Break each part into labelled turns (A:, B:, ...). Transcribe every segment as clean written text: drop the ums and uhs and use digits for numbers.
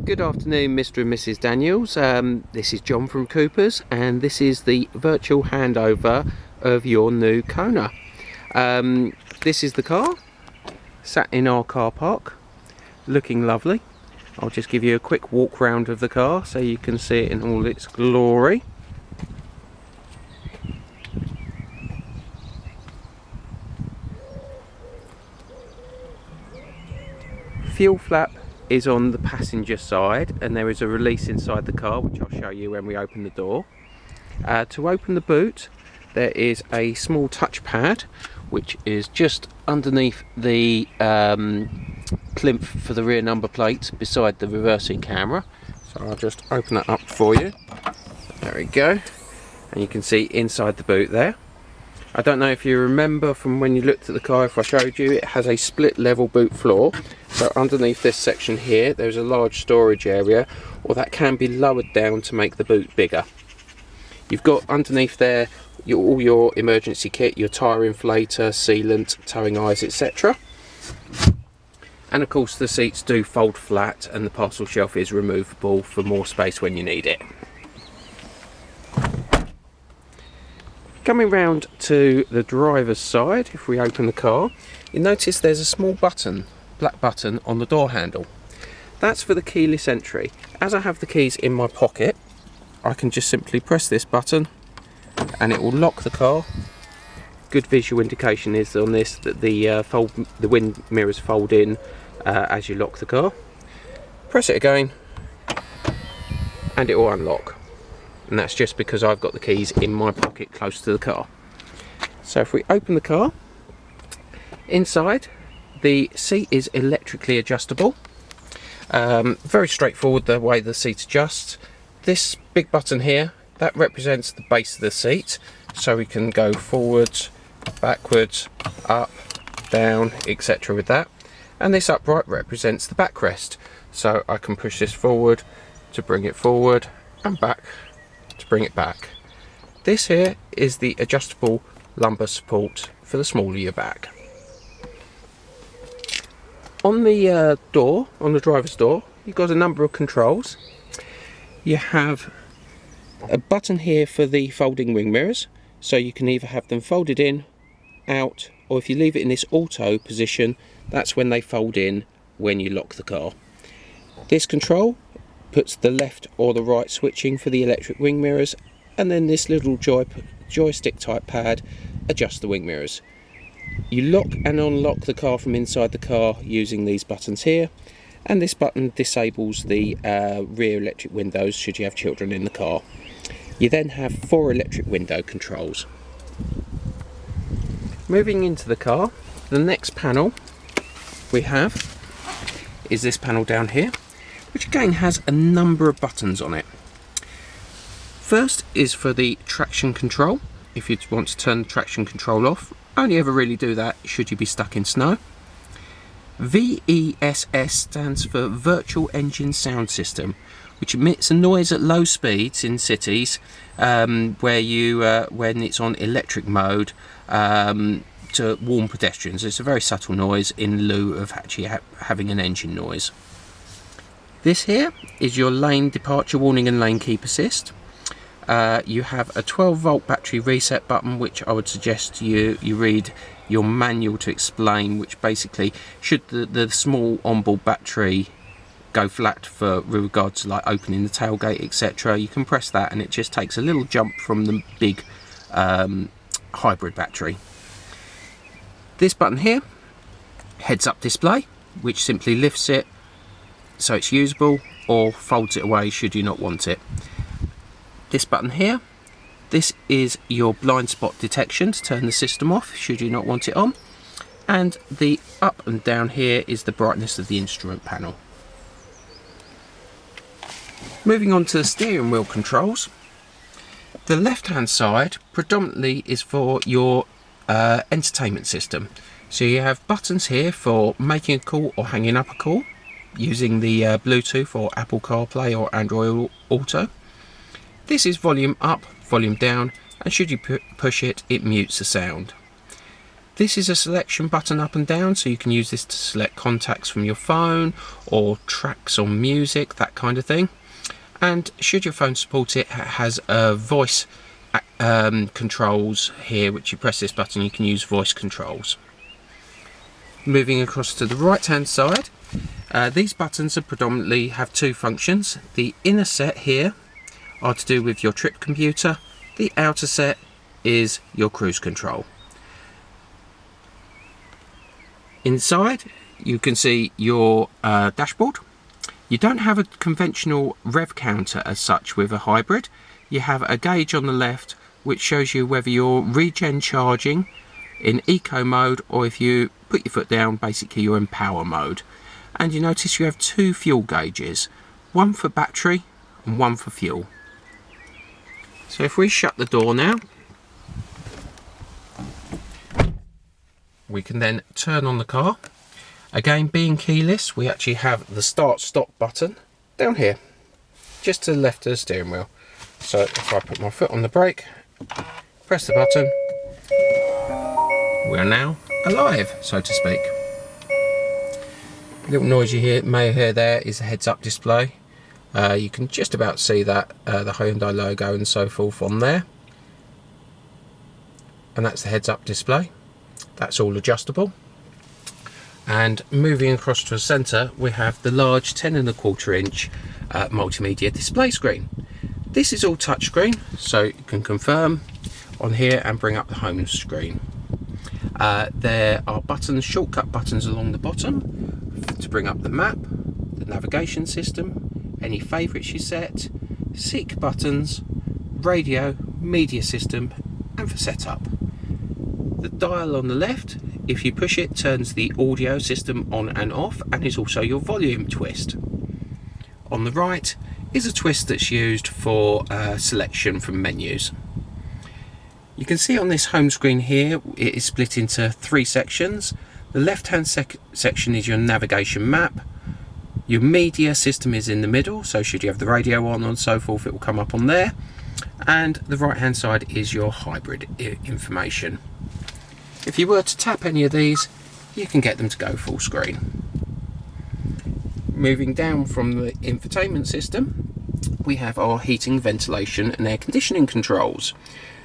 A: Good afternoon, Mr. and Mrs. Daniels. This is John from Cooper's, and this is the virtual handover of your new Kona. This is the car, sat in our car park, looking lovely. I'll just give you a quick walk round of the car so you can see it in all its glory. Fuel flap is on the passenger side, and there is a release inside the car which I'll show you when we open the door. To open the boot, there is a small touchpad which is just underneath the plinth for the rear number plate beside the reversing camera. So I'll just open that up for you. There we go, and you can see inside the boot there. I don't know if you remember from when you looked at the car, if I showed you, it has a split level boot floor. So underneath this section here, there's a large storage area, or that can be lowered down to make the boot bigger. You've got underneath there all your emergency kit, your tyre inflator, sealant, towing eyes, etc. And of course the seats do fold flat, and the parcel shelf is removable for more space when you need it. Coming round to the driver's side, if we open the car, you notice there's a small button, black button on the door handle. That's for the keyless entry. As I have the keys in my pocket, I can just simply press this button and it will lock the car. Good visual indication is on this that the wind mirrors fold in as you lock the car. Press it again and it will unlock. And that's just because I've got the keys in my pocket close to the car. So if we open the car, inside the seat is electrically adjustable. Very straightforward the way the seat adjusts. This big button here, that represents the base of the seat, so we can go forwards, backwards, up, down, etc. with that. And this upright represents the backrest, so I can push this forward to bring it forward and back to bring it back. This here is the adjustable lumbar support for the smaller your back. On the door, on the driver's door, you've got a number of controls. You have a button here for the folding wing mirrors, so you can either have them folded in, out, or if you leave it in this auto position, that's when they fold in when you lock the car. This control puts the left or the right switching for the electric wing mirrors, and then this little joystick type pad adjusts the wing mirrors. You lock and unlock the car from inside the car using these buttons here, and this button disables the rear electric windows should you have children in the car. You then have 4 electric window controls. Moving into the car, the next panel we have is this panel down here, which again has a number of buttons on it. First is for the traction control. If you want to turn the traction control off, only ever really do that should you be stuck in snow. VESS stands for Virtual Engine Sound System, which emits a noise at low speeds in cities where you when it's on electric mode to warn pedestrians. It's a very subtle noise in lieu of actually having an engine noise. This here is your lane departure warning and lane keep assist. You have a 12 volt battery reset button, which I would suggest you read your manual to explain, which basically, should the small onboard battery go flat for regards to like opening the tailgate, etc., you can press that and it just takes a little jump from the big hybrid battery. This button here, heads up display, which simply lifts it so it's usable, or folds it away should you not want it. This button here, this is your blind spot detection to turn the system off should you not want it on, and the up and down here is the brightness of the instrument panel. Moving on to the steering wheel controls, the left hand side predominantly is for your entertainment system. So you have buttons here for making a call or hanging up a call using the Bluetooth or Apple CarPlay or Android Auto. This is volume up, volume down, and should you push it, it mutes the sound. This is a selection button up and down, so you can use this to select contacts from your phone or tracks on music, that kind of thing. And should your phone support it, it has a voice controls here, which you press this button, you can use voice controls. Moving across to the right hand side, these buttons are predominantly have two functions. The inner set here are to do with your trip computer. The outer set is your cruise control. Inside you can see your dashboard. You don't have a conventional rev counter as such with a hybrid. You have a gauge on the left which shows you whether you're regen charging in eco mode, or if you put your foot down, basically you're in power mode. And you notice you have two fuel gauges, one for battery and one for fuel. So if we shut the door now, we can then turn on the car. Again, being keyless, we actually have the start stop button down here, just to the left of the steering wheel. So if I put my foot on the brake, press the button, we are now alive, so to speak. The little noise you may hear there is a heads up display. You can just about see that the Hyundai logo and so forth on there. And that's the heads up display. That's all adjustable. And moving across to the centre, we have the large 10.25 inch multimedia display screen. This is all touchscreen, so you can confirm on here and bring up the home screen. There are buttons, shortcut buttons along the bottom to bring up the map, the navigation system, any favourites you set, seek buttons, radio, media system, and for setup. The dial on the left, if you push it, turns the audio system on and off, and is also your volume twist. On the right is a twist that's used for selection from menus. You can see on this home screen here, it is split into three sections. The left hand section is your navigation map. Your media system is in the middle, so should you have the radio on and so forth, it will come up on there. And the right hand side is your hybrid information. If you were to tap any of these, you can get them to go full screen. Moving down from the infotainment system, we have our heating, ventilation and air conditioning controls.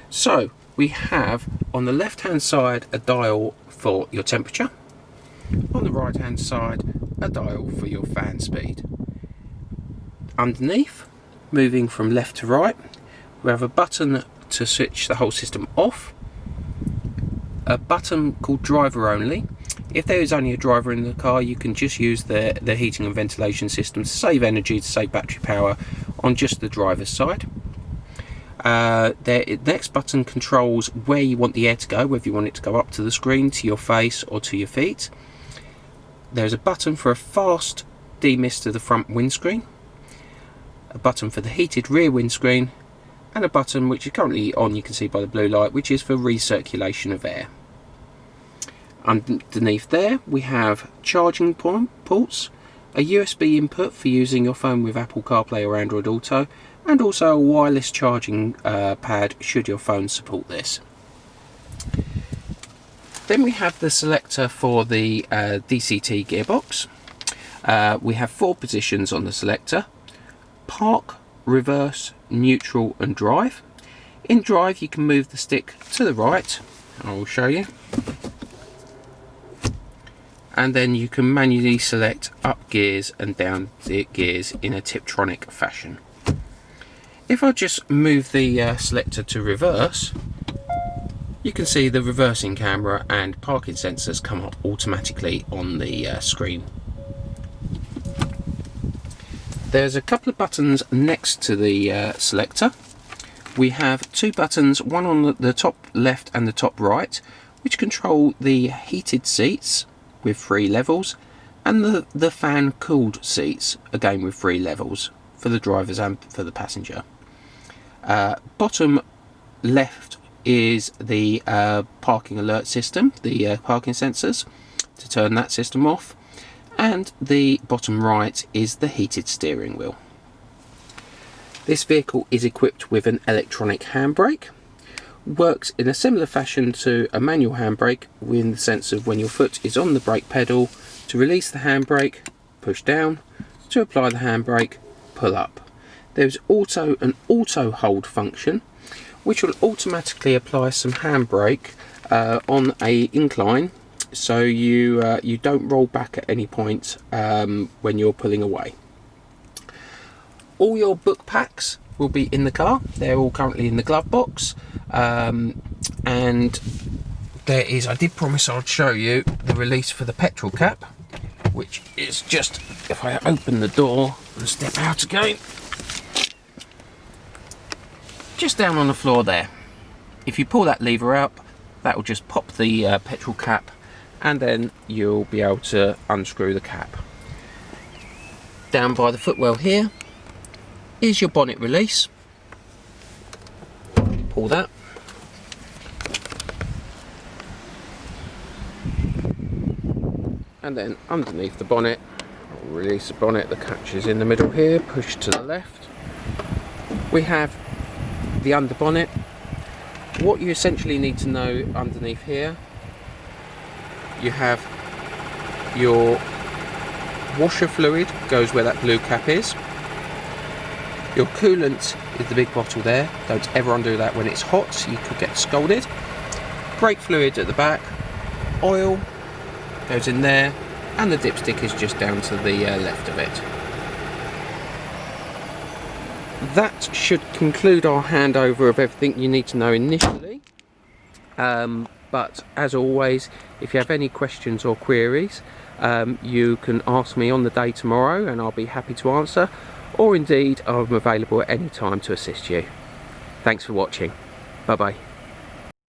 A: So we have on the left hand side a dial for your temperature, on the right hand side a dial for your fan speed. Underneath, moving from left to right, we have a button to switch the whole system off, a button called driver only. If there is only a driver in the car, you can just use the heating and ventilation system to save energy, to save battery power on just the driver's side. The next button controls where you want the air to go, whether you want it to go up to the screen, to your face or to your feet. There's a button for a fast demist of the front windscreen, a button for the heated rear windscreen, and a button which is currently on, you can see by the blue light, which is for recirculation of air. Underneath there we have charging ports, a USB input for using your phone with Apple CarPlay or Android Auto, and also a wireless charging pad should your phone support this. Then we have the selector for the DCT gearbox. We have 4 positions on the selector: park, reverse, neutral and drive. In drive you can move the stick to the right, I will show you, and then you can manually select up gears and down gears in a Tiptronic fashion. If I just move the selector to reverse, you can see the reversing camera and parking sensors come up automatically on the screen. There's a couple of buttons next to the selector. We have 2 buttons, one on the top left and the top right, which control the heated seats with 3 levels, and the fan cooled seats, again with 3 levels for the drivers and for the passenger. Bottom left is the parking alert system, the parking sensors, to turn that system off, and the bottom right is the heated steering wheel. This vehicle is equipped with an electronic handbrake. works in a similar fashion to a manual handbrake, in the sense of when your foot is on the brake pedal, to release the handbrake, push down, to apply the handbrake, pull up. There's also an auto hold function which will automatically apply some handbrake on a incline, so you don't roll back at any point when you're pulling away. All your book packs will be in the car. They're all currently in the glove box, and there is, I did promise I'd show you the release for the petrol cap, which is just, if I open the door and step out again, just down on the floor there. If you pull that lever out, that will just pop the petrol cap, and then you'll be able to unscrew the cap. Down by the footwell here is your bonnet release. Pull that. And then underneath the bonnet, I'll release the bonnet, the catch is in the middle here, push to the left. We have the under bonnet. What you essentially need to know underneath here, you have your washer fluid, goes where that blue cap is. Your coolant is the big bottle there. Don't ever undo that when it's hot, you could get scalded. Brake fluid at the back. Oil goes in there, and the dipstick is just down to the left of it. That should conclude our handover of everything you need to know initially. But as always, if you have any questions or queries, you can ask me on the day tomorrow and I'll be happy to answer, or indeed I'm available at any time to assist you. Thanks for watching. Bye bye.